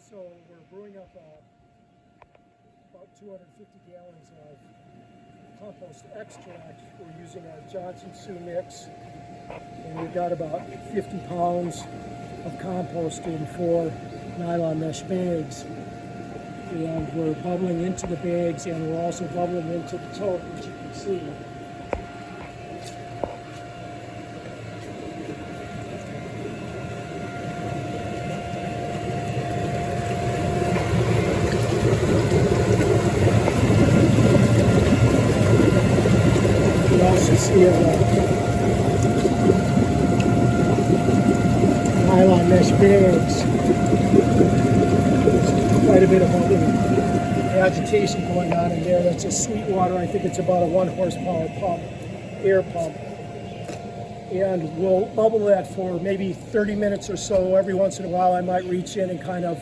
So we're brewing up about 250 gallons of compost extract. We're using our Johnson Sioux mix, and we've got about 50 pounds of compost in 4 nylon mesh bags. And we're bubbling into the bags, and we're also bubbling into the tote, which you can see. You can also see nylon mesh bags. There's quite a bit of agitation going on in there. That's a sweet water. I think it's about a 1 horsepower pump, air pump. And we'll bubble that for maybe 30 minutes or so. Every once in a while I might reach in and kind of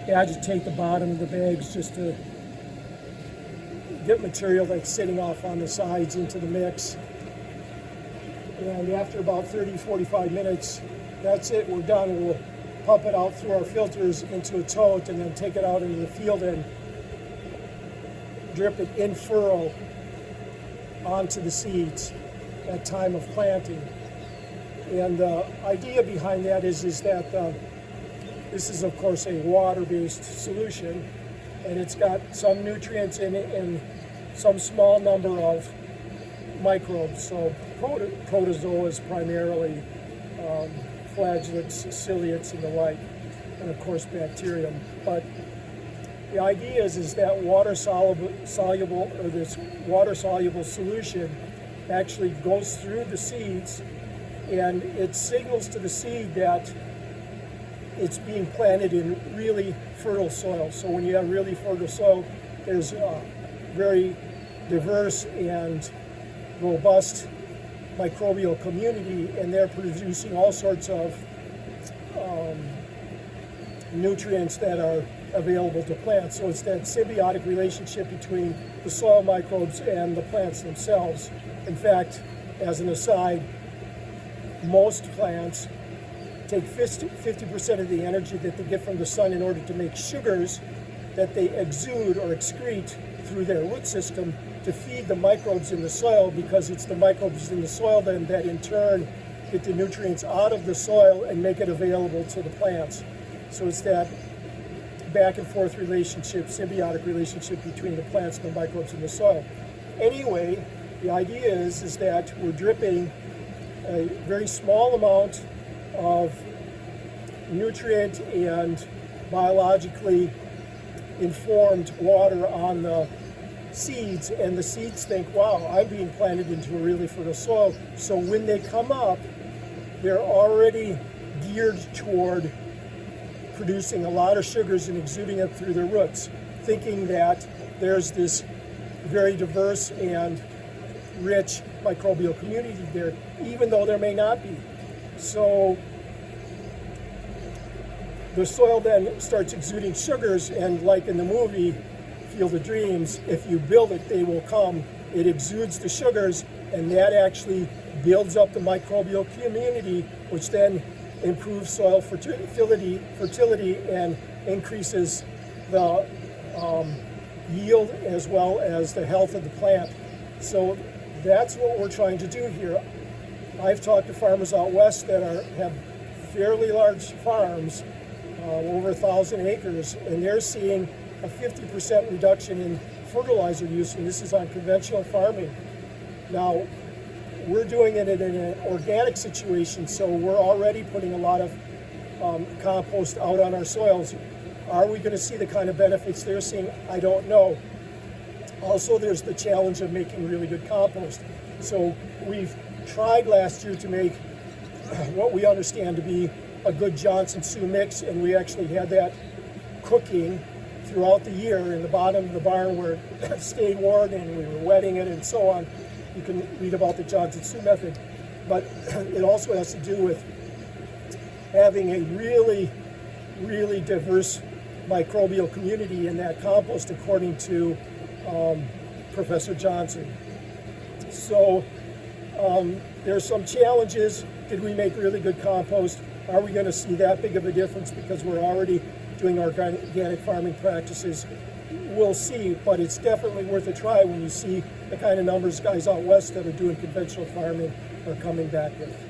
agitate the bottom of the bags just to get material that's sitting off on the sides into the mix. And after about 30-45 minutes, that's it, we're done. We'll pump it out through our filters into a tote and then take it out into the field and drip it in furrow onto the seeds at time of planting. And the idea behind that is that this is of course a water-based solution, and it's got some nutrients in it and some small number of microbes. So protozoas primarily, flagellates, ciliates, and the like, and of course bacterium. But the idea is that this water soluble solution actually goes through the seeds, and it signals to the seed that it's being planted in really fertile soil. So when you have really fertile soil, there's a very diverse and robust microbial community, and they're producing all sorts of nutrients that are available to plants. So it's that symbiotic relationship between the soil microbes and the plants themselves. In fact, as an aside, most plants take 50% of the energy that they get from the sun in order to make sugars that they exude or excrete through their root system to feed the microbes in the soil, because it's the microbes in the soil then that in turn get the nutrients out of the soil and make it available to the plants. So it's that back and forth relationship, symbiotic relationship between the plants and the microbes in the soil. Anyway, the idea is that we're dripping a very small amount of nutrient and biologically informed water on the seeds, and the seeds think, wow, I'm being planted into a really fertile soil. So when they come up, they're already geared toward producing a lot of sugars and exuding it through their roots, thinking that there's this very diverse and rich microbial community there, even though there may not be. So the soil then starts exuding sugars, and like in the movie Field of Dreams, if you build it, they will come. It exudes the sugars, and that actually builds up the microbial community, which then improves soil fertility and increases the yield as well as the health of the plant. So that's what we're trying to do here. I've talked to farmers out west that have fairly large farms, over 1,000 acres, and they're seeing a 50% reduction in fertilizer use, and this is on conventional farming. Now, we're doing it in an organic situation, so we're already putting a lot of compost out on our soils. Are we going to see the kind of benefits they're seeing? I don't know. Also, there's the challenge of making really good compost. So we've tried last year to make what we understand to be a good Johnson Sioux mix, and we actually had that cooking throughout the year in the bottom of the barn where it stayed warm, and we were wetting it and so on. You can read about the Johnson Sioux method. But it also has to do with having a really, really diverse microbial community in that compost, according to Professor Johnson. So there's some challenges. Did we make really good compost? Are we going to see that big of a difference because we're already doing organic farming practices, we'll see. But it's definitely worth a try when you see the kind of numbers guys out west that are doing conventional farming are coming back with.